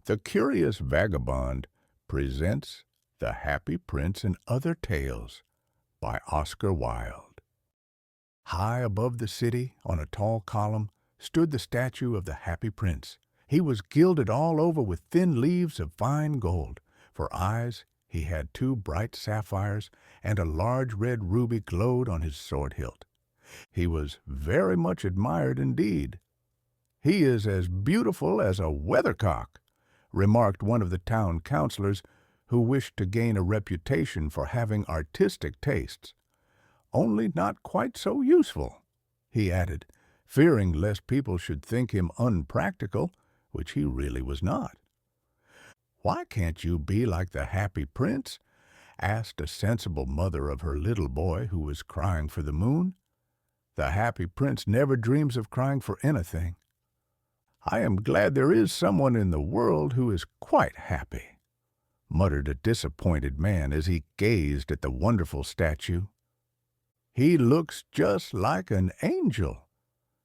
The Curious Vagabond presents The Happy Prince and Other Tales by Oscar Wilde. High above the city, on a tall column, stood the statue of the Happy Prince. He was gilded all over with thin leaves of fine gold. For eyes, he had 2 bright sapphires, and a large red ruby glowed on his sword hilt. He was very much admired indeed. "He is as beautiful as a weathercock," remarked one of the town councilors, who wished to gain a reputation for having artistic tastes. "Only not quite so useful," he added, fearing lest people should think him unpractical, which he really was not. "Why can't you be like the Happy Prince?" asked a sensible mother of her little boy who was crying for the moon. "The Happy Prince never dreams of crying for anything. I am glad there is someone in the world who is quite happy," muttered a disappointed man as he gazed at the wonderful statue. "He looks just like an angel,"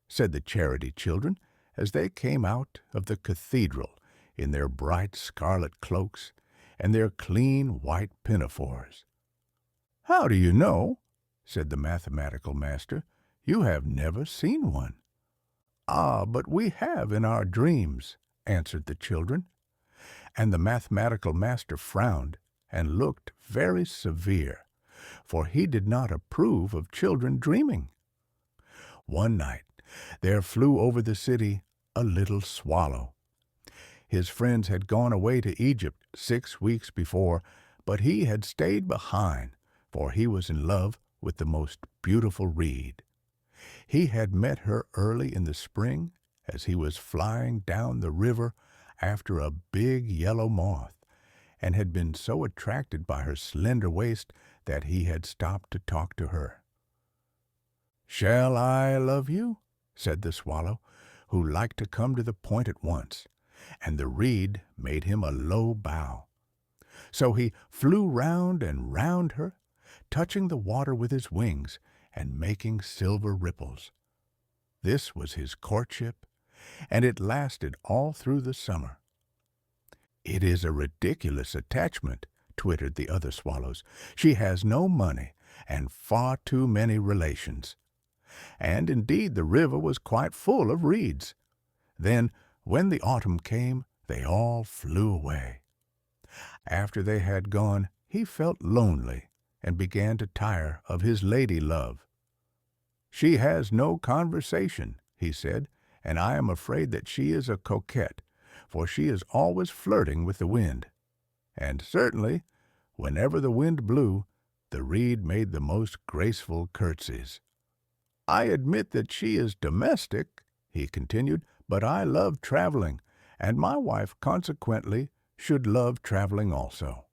said the charity children as they came out of the cathedral in their bright scarlet cloaks and their clean white pinafores. "How do you know?" said the mathematical master. "You have never seen one." "Ah, but we have in our dreams," answered the children. And the mathematical master frowned and looked very severe, for he did not approve of children dreaming. One night there flew over the city a little swallow. His friends had gone away to Egypt 6 weeks before, but he had stayed behind, for he was in love with the most beautiful reed. He had met her early in the spring as he was flying down the river after a big yellow moth, and had been so attracted by her slender waist that he had stopped to talk to her. "Shall I love you?" said the swallow, who liked to come to the point at once, and the reed made him a low bow. So he flew round and round her, touching the water with his wings and making silver ripples. This was his courtship, and it lasted all through the summer. "It is a ridiculous attachment," twittered the other swallows. "She has no money and far too many relations." And indeed the river was quite full of reeds. Then, when the autumn came, they all flew away. After they had gone, he felt lonely and began to tire of his lady love. "She has no conversation," he said, "and I am afraid that she is a coquette, for she is always flirting with the wind." And certainly, whenever the wind blew, the reed made the most graceful curtsies. "I admit that she is domestic," he continued, "but I love traveling, and my wife consequently should love traveling also."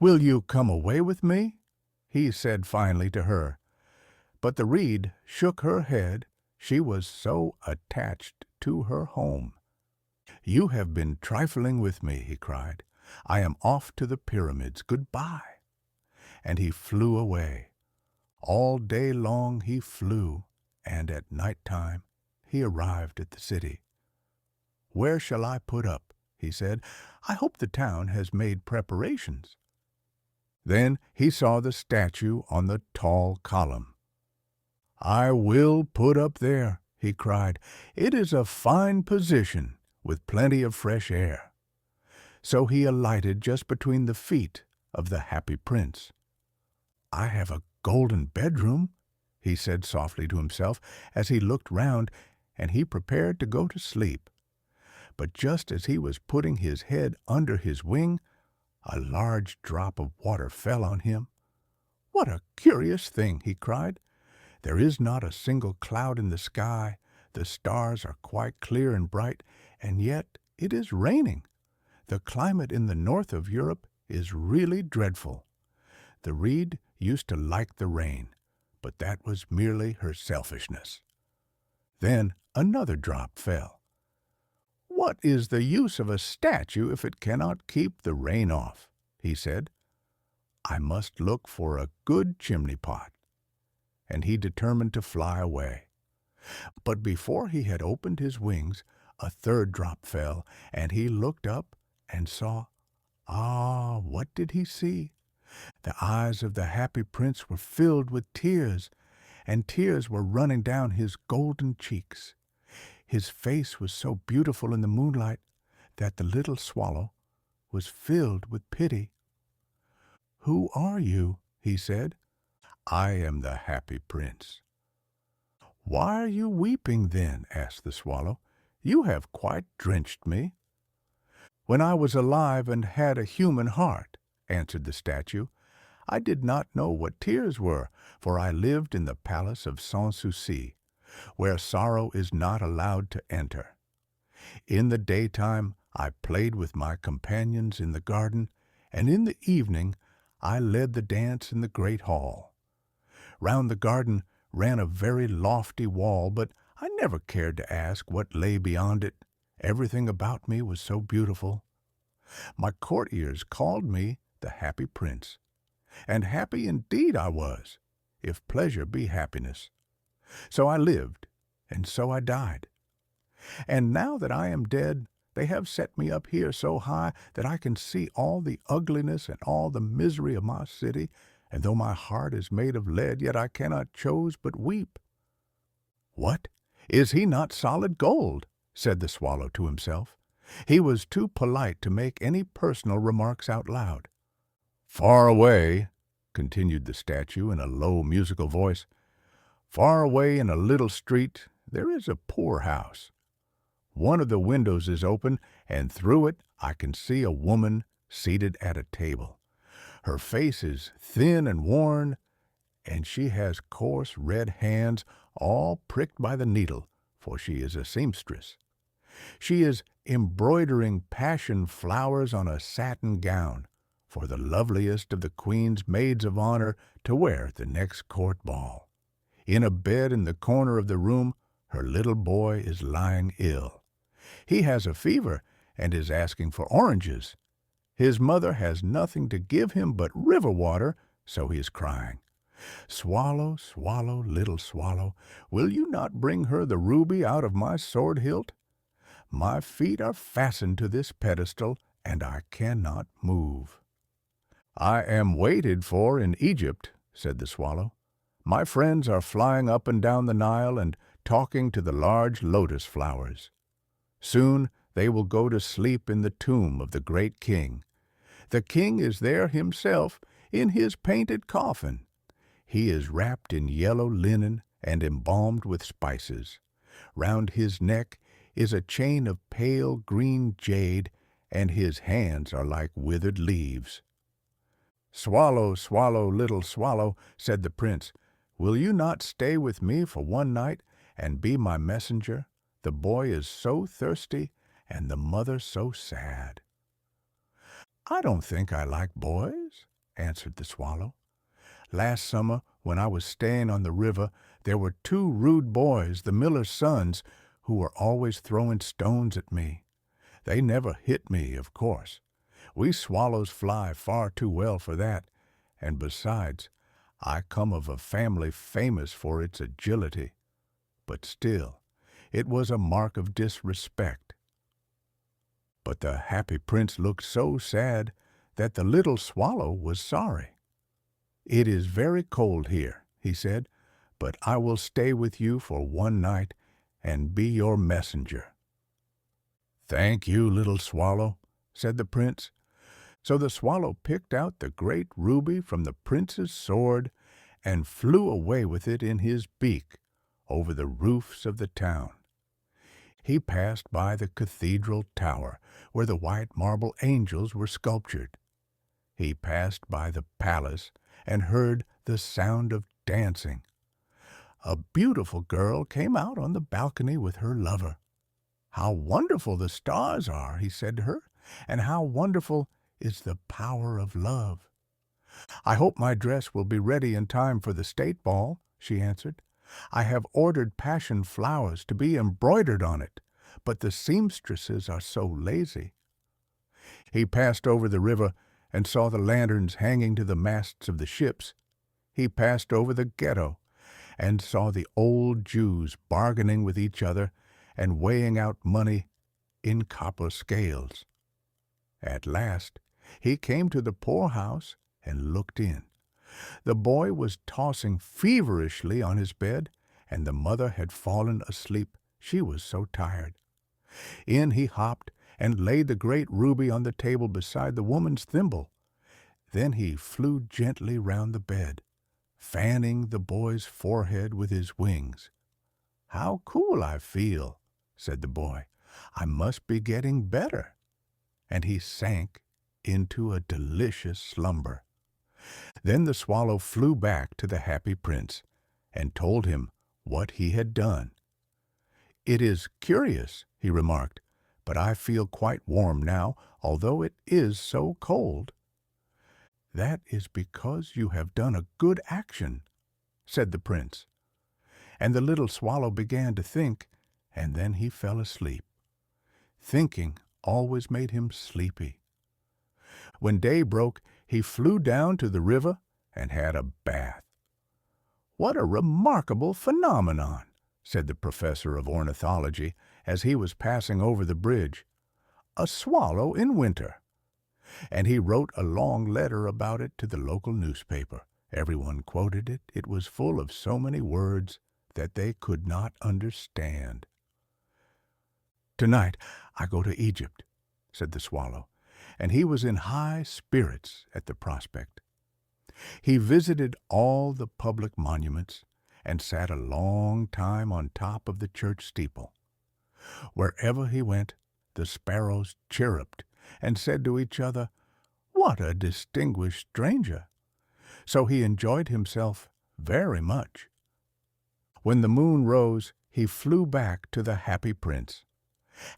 "Will you come away with me?" he said finally to her. But the reed shook her head. She was so attached to her home. "You have been trifling with me," he cried. "I am off to the pyramids. Goodbye." And he flew away. All day long he flew, and at night time he arrived at the city. "Where shall I put up?" he said. "I hope the town has made preparations." Then he saw the statue on the tall column. "I will put up there," he cried. "It is a fine position, with plenty of fresh air." So he alighted just between the feet of the Happy Prince. "I have a golden bedroom," he said softly to himself as he looked round, and he prepared to go to sleep. But just as he was putting his head under his wing, a large drop of water fell on him. "What a curious thing!" he cried. "There is not a single cloud in the sky, the stars are quite clear and bright, and yet it is raining. The climate in the north of Europe is really dreadful." The reed used to like the rain, but that was merely her selfishness. Then another drop fell. "What is the use of a statue if it cannot keep the rain off?" he said. "I must look for a good chimney pot." And he determined to fly away. But before he had opened his wings, a third drop fell, and he looked up and saw. Ah, what did he see? The eyes of the happy prince were filled with tears, and tears were running down his golden cheeks. His face was so beautiful in the moonlight that the little swallow was filled with pity. "Who are you?" he said. "I am the happy prince." "Why are you weeping then?" asked the swallow. "You have quite drenched me." "When I was alive and had a human heart," answered the statue, "I did not know what tears were, for I lived in the palace of Sans Souci, where sorrow is not allowed to enter. In the daytime I played with my companions in the garden, and in the evening I led the dance in the great hall. Round the garden ran a very lofty wall, but I never cared to ask what lay beyond it. Everything about me was so beautiful. My courtiers called me the happy prince, and happy indeed I was, if pleasure be happiness. So I lived, and so I died. And now that I am dead, they have set me up here so high that I can see all the ugliness and all the misery of my city, and though my heart is made of lead, yet I cannot choose but weep." "What? Is he not solid gold?" said the swallow to himself. He was too polite to make any personal remarks out loud. "Far away," continued the statue in a low musical voice, "far away in a little street there is a poor house. One of the windows is open, and through it I can see a woman seated at a table. Her face is thin and worn, and she has coarse red hands all pricked by the needle, for she is a seamstress. She is embroidering passion flowers on a satin gown, for the loveliest of the queen's maids of honor to wear at the next court ball. In a bed in the corner of the room her little boy is lying ill. He has a fever and is asking for oranges. His mother has nothing to give him but river water, so he is crying. Swallow, swallow, little swallow, will you not bring her the ruby out of my sword hilt? My feet are fastened to this pedestal, and I cannot move." "I am waited for in Egypt," said the swallow. "My friends are flying up and down the Nile and talking to the large lotus flowers. Soon they will go to sleep in the tomb of the great king. The king is there himself in his painted coffin. He is wrapped in yellow linen and embalmed with spices. Round his neck is a chain of pale green jade, and his hands are like withered leaves." "Swallow, swallow, little swallow," said the prince, "will you not stay with me for one night and be my messenger? The boy is so thirsty, and the mother so sad." "I don't think I like boys," answered the swallow. "Last summer, when I was staying on the river, there were 2 rude boys, the miller's sons, who were always throwing stones at me. They never hit me, of course. We swallows fly far too well for that, and besides, I come of a family famous for its agility. But still, it was a mark of disrespect." But the happy prince looked so sad that the little swallow was sorry. "It is very cold here," he said, "but I will stay with you for one night and be your messenger." "Thank you, little swallow," said the prince. So the swallow picked out the great ruby from the prince's sword and flew away with it in his beak over the roofs of the town. He passed by the cathedral tower, where the white marble angels were sculptured. He passed by the palace and heard the sound of dancing. A beautiful girl came out on the balcony with her lover. "How wonderful the stars are," he said to her, "and how wonderful is the power of love." "I hope my dress will be ready in time for the state ball," she answered. "I have ordered passion flowers to be embroidered on it, but the seamstresses are so lazy." He passed over the river and saw the lanterns hanging to the masts of the ships. He passed over the ghetto and saw the old Jews bargaining with each other and weighing out money in copper scales. At last he came to the poorhouse and looked in. The boy was tossing feverishly on his bed, and the mother had fallen asleep, she was so tired. In he hopped and laid the great ruby on the table beside the woman's thimble. Then he flew gently round the bed, fanning the boy's forehead with his wings. "How cool I feel," said the boy. "I must be getting better." And he sank into a delicious slumber. Then the swallow flew back to the happy prince and told him what he had done. "It is curious," he remarked, "but I feel quite warm now, although it is so cold." "That is because you have done a good action," said the prince. And the little swallow began to think, and then he fell asleep. Thinking always made him sleepy. When day broke, he flew down to the river and had a bath. "What a remarkable phenomenon," said the professor of ornithology as he was passing over the bridge. "A swallow in winter." And he wrote a long letter about it to the local newspaper. Everyone quoted it. It was full of so many words that they could not understand. "Tonight I go to Egypt," said the swallow, and he was in high spirits at the prospect. He visited all the public monuments and sat a long time on top of the church steeple. Wherever he went, the sparrows chirruped and said to each other, "What a distinguished stranger!" So he enjoyed himself very much. When the moon rose, he flew back to the happy prince.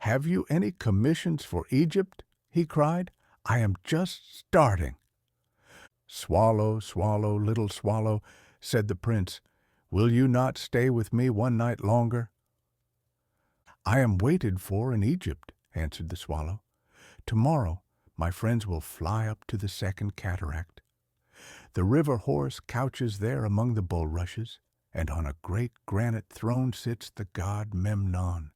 "Have you any commissions for Egypt?" he cried. "I am just starting." "Swallow, swallow, little swallow," said the prince, "will you not stay with me one night longer?" "I am waited for in Egypt," answered the swallow. "Tomorrow my friends will fly up to the second cataract. The river horse couches there among the bulrushes, and on a great granite throne sits the god Memnon.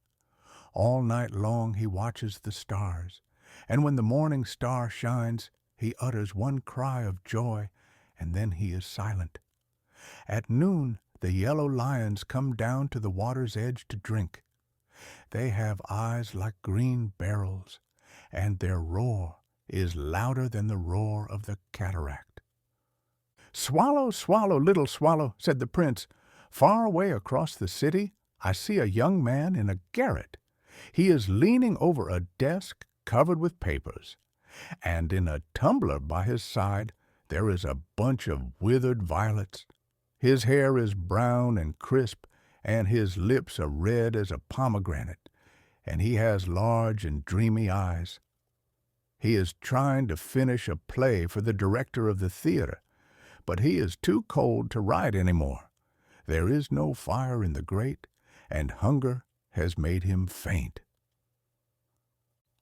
All night long he watches the stars, and when the morning star shines, he utters one cry of joy, and then he is silent. At noon the yellow lions come down to the water's edge to drink. They have eyes like green beryls, and their roar is louder than the roar of the cataract." "Swallow, swallow, little swallow," said the prince, "far away across the city I see a young man in a garret. He is leaning over a desk covered with papers, and in a tumbler by his side there is a bunch of withered violets. His hair is brown and crisp, and his lips are red as a pomegranate, and he has large and dreamy eyes. He is trying to finish a play for the director of the theater, but he is too cold to write any more. There is no fire in the grate, and hunger has made him faint."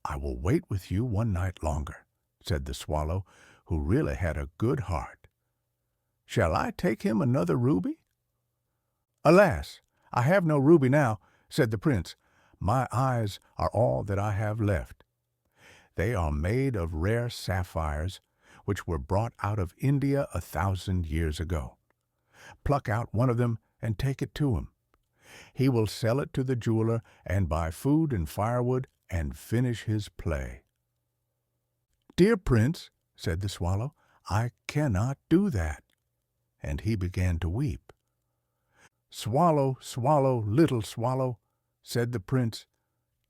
"I will wait with you one night longer," said the swallow, who really had a good heart. "Shall I take him another ruby?" "Alas, I have no ruby now," said the prince. "My eyes are all that I have left. They are made of rare sapphires, which were brought out of India 1,000 years ago. Pluck out one of them and take it to him. He will sell it to the jeweler and buy food and firewood and finish his play." "Dear prince," said the swallow, "I cannot do that." And he began to weep. "Swallow, swallow, little swallow," said the prince,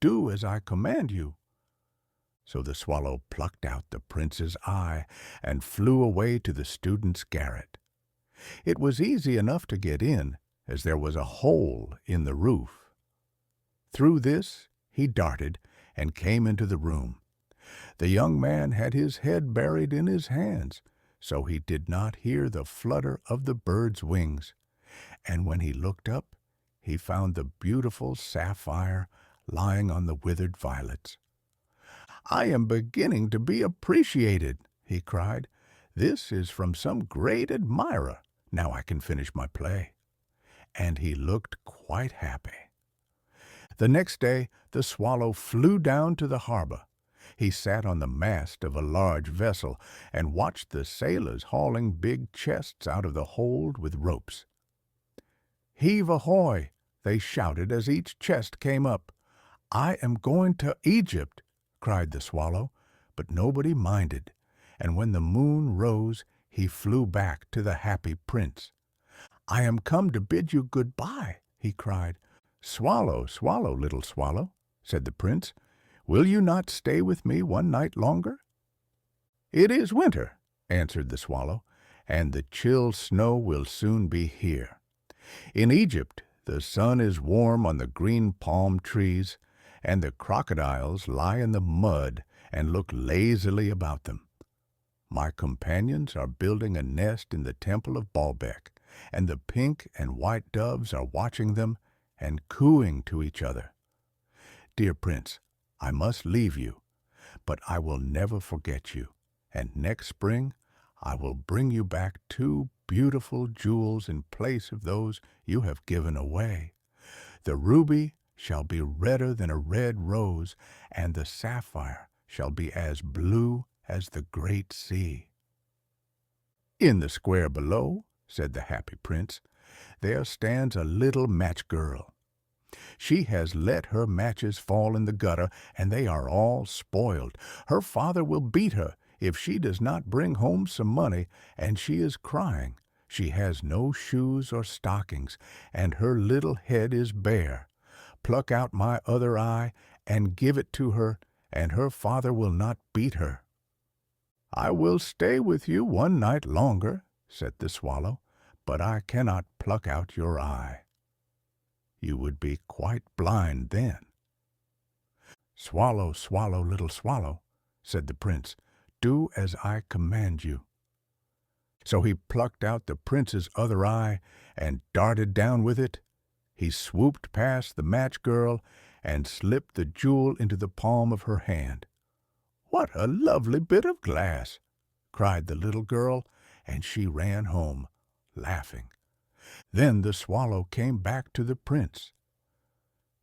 "do as I command you." So the swallow plucked out the prince's eye and flew away to the student's garret. It was easy enough to get in, as there was a hole in the roof. Through this he darted and came into the room. The young man had his head buried in his hands, so he did not hear the flutter of the bird's wings, and when he looked up, he found the beautiful sapphire lying on the withered violets. "I am beginning to be appreciated," he cried. "This is from some great admirer. Now I can finish my play." And he looked quite happy. The next day the swallow flew down to the harbor. He sat on the mast of a large vessel and watched the sailors hauling big chests out of the hold with ropes. "Heave ahoy!" they shouted as each chest came up. "I am going to Egypt," cried the swallow, but nobody minded, and when the moon rose he flew back to the happy prince. "I am come to bid you good-bye," he cried. "Swallow, swallow, little swallow," said the prince, "will you not stay with me one night longer?" "It is winter," answered the swallow, "and the chill snow will soon be here. In Egypt the sun is warm on the green palm trees, and the crocodiles lie in the mud and look lazily about them. My companions are building a nest in the temple of Baalbec, and the pink and white doves are watching them and cooing to each other. Dear Prince, I must leave you, but I will never forget you, and next spring I will bring you back 2 beautiful jewels in place of those you have given away. The ruby shall be redder than a red rose, and the sapphire shall be as blue as the great sea." "In the square below," said the happy prince, "there stands a little match girl. She has let her matches fall in the gutter, and they are all spoiled. Her father will beat her if she does not bring home some money, and she is crying. She has no shoes or stockings, and her little head is bare. Pluck out my other eye and give it to her, and her father will not beat her." "I will stay with you one night longer," said the swallow, "but I cannot pluck out your eye. You would be quite blind then." "Swallow, swallow, little swallow," said the prince, "do as I command you." So he plucked out the prince's other eye and darted down with it. He swooped past the match girl and slipped the jewel into the palm of her hand. "What a lovely bit of glass!" cried the little girl, and she ran home, laughing. Then the swallow came back to the prince.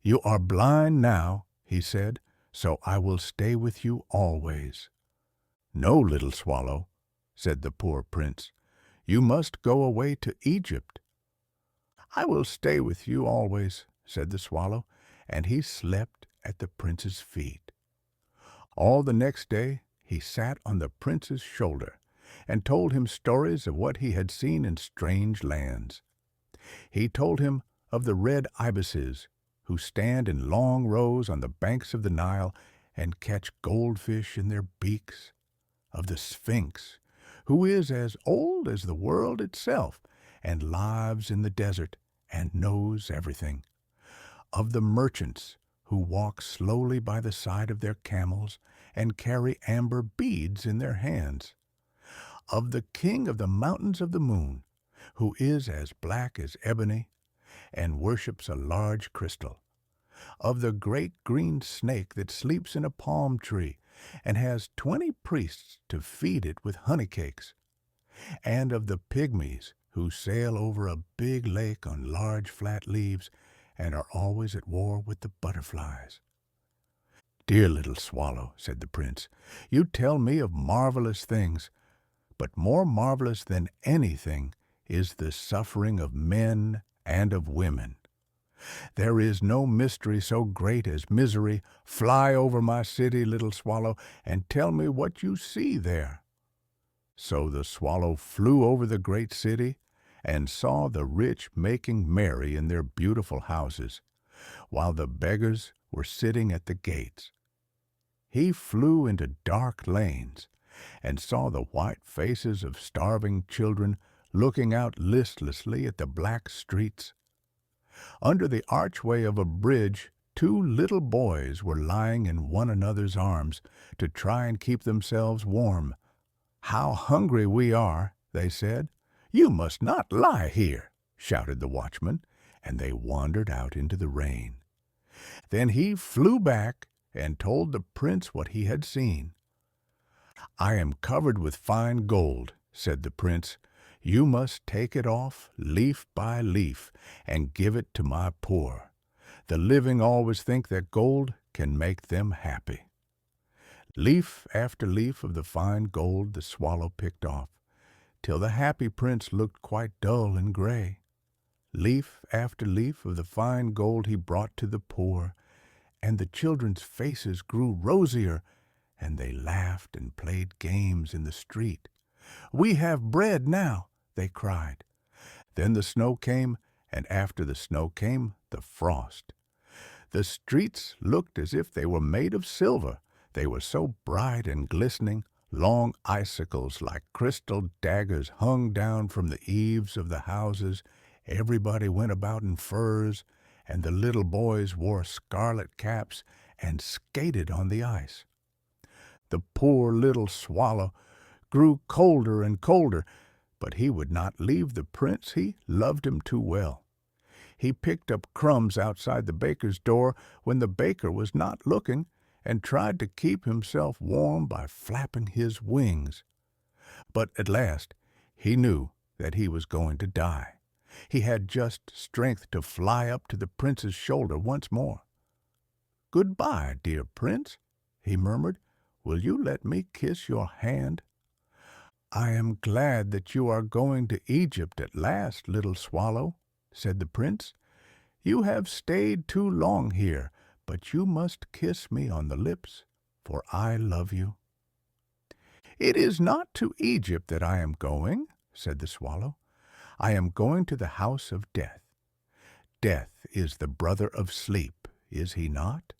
"You are blind now," he said, "so I will stay with you always." "No, little swallow," said the poor prince, "you must go away to Egypt." "I will stay with you always," said the swallow, and he slept at the prince's feet. All the next day he sat on the prince's shoulder and told him stories of what he had seen in strange lands. He told him of the red ibises, who stand in long rows on the banks of the Nile and catch goldfish in their beaks, of the Sphinx, who is as old as the world itself and lives in the desert and knows everything, of the merchants who walk slowly by the side of their camels and carry amber beads in their hands, of the king of the mountains of the moon, who is as black as ebony and worships a large crystal, of the great green snake that sleeps in a palm tree and has 20 priests to feed it with honey cakes, and of the pygmies who sail over a big lake on large flat leaves and are always at war with the butterflies. "Dear little swallow," said the prince, "you tell me of marvelous things, but more marvelous than anything is the suffering of men and of women. There is no mystery so great as misery. Fly over my city, little swallow, and tell me what you see there." So the swallow flew over the great city and saw the rich making merry in their beautiful houses, while the beggars were sitting at the gates. He flew into dark lanes and saw the white faces of starving children looking out listlessly at the black streets. Under the archway of a bridge, 2 little boys were lying in one another's arms to try and keep themselves warm. "How hungry we are," they said. "You must not lie here," shouted the watchman, and they wandered out into the rain. Then he flew back and told the prince what he had seen. "I am covered with fine gold," said the prince. "You must take it off leaf by leaf and give it to my poor. The living always think that gold can make them happy. Leaf after leaf of the fine gold the swallow picked off, till the happy prince looked quite dull and gray. Leaf after leaf of the fine gold he brought to the poor, and the children's faces grew rosier, and they laughed and played games in the street. "We have bread now," they cried. Then the snow came, and after the snow came the frost. The streets looked as if they were made of silver. They were so bright and glistening. Long icicles like crystal daggers hung down from the eaves of the houses. Everybody went about in furs, and the little boys wore scarlet caps and skated on the ice. The poor little swallow grew colder and colder, but he would not leave the prince. He loved him too well. He picked up crumbs outside the baker's door when the baker was not looking, and tried to keep himself warm by flapping his wings. But at last he knew that he was going to die. He had just strength to fly up to the prince's shoulder once more. "Goodbye, dear prince," he murmured. "Will you let me kiss your hand?" "I am glad that you are going to Egypt at last, little swallow," said the prince. "You have stayed too long here, but you must kiss me on the lips, for I love you." "It is not to Egypt that I am going," said the swallow. "I am going to the house of death. Death is the brother of sleep, is he not?"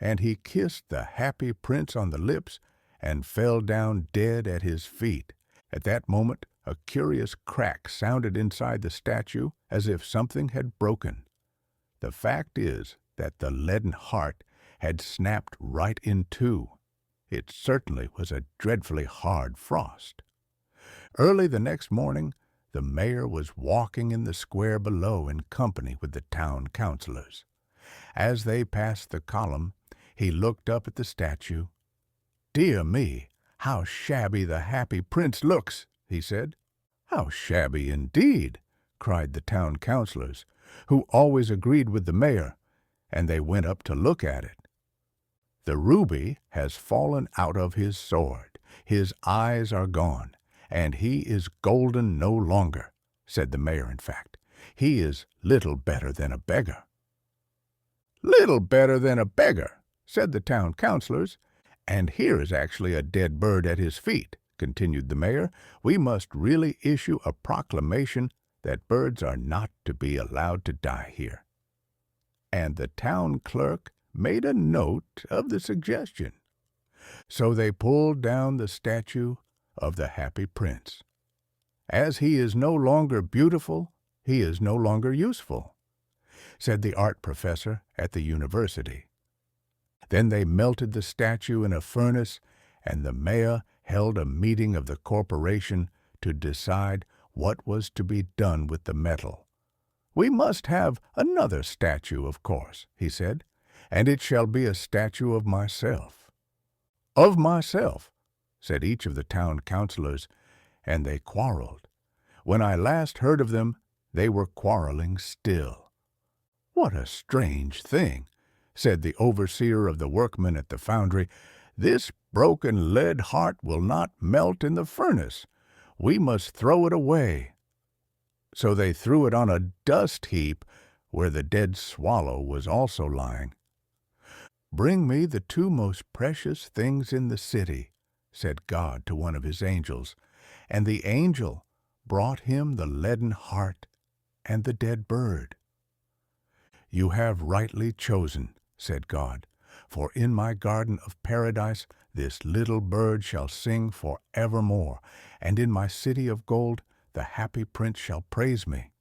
And he kissed the happy prince on the lips and fell down dead at his feet. At that moment a curious crack sounded inside the statue, as if something had broken. The fact is that the leaden heart had snapped right in two. It certainly was a dreadfully hard frost. Early the next morning the mayor was walking in the square below in company with the town councilors. As they passed the column, he looked up at the statue. "Dear me, how shabby the happy prince looks," he said. "How shabby indeed," cried the town councilors, who always agreed with the mayor, and they went up to look at it. "The ruby has fallen out of his sword. His eyes are gone, and he is golden no longer," said the mayor. "In fact, he is little better than a beggar." "Little better than a beggar," said the town councilors. "And here is actually a dead bird at his feet," continued the mayor. "We must really issue a proclamation that birds are not to be allowed to die here." And the town clerk made a note of the suggestion. So they pulled down the statue of the happy prince. "As he is no longer beautiful, he is no longer useful," said the art professor at the university. Then they melted the statue in a furnace, and the mayor held a meeting of the corporation to decide what was to be done with the metal. "We must have another statue, of course," he said, "and it shall be a statue of myself." "Of myself," said each of the town councilors, and they quarreled. When I last heard of them, they were quarreling still. "What a strange thing," said the overseer of the workmen at the foundry. "This broken lead heart will not melt in the furnace. We must throw it away." So they threw it on a dust heap where the dead swallow was also lying. "Bring me the two most precious things in the city," said God to one of his angels, and the angel brought him the leaden heart and the dead bird. "You have rightly chosen," said God, "for in my garden of paradise this little bird shall sing for evermore, and in my city of gold the happy prince shall praise me.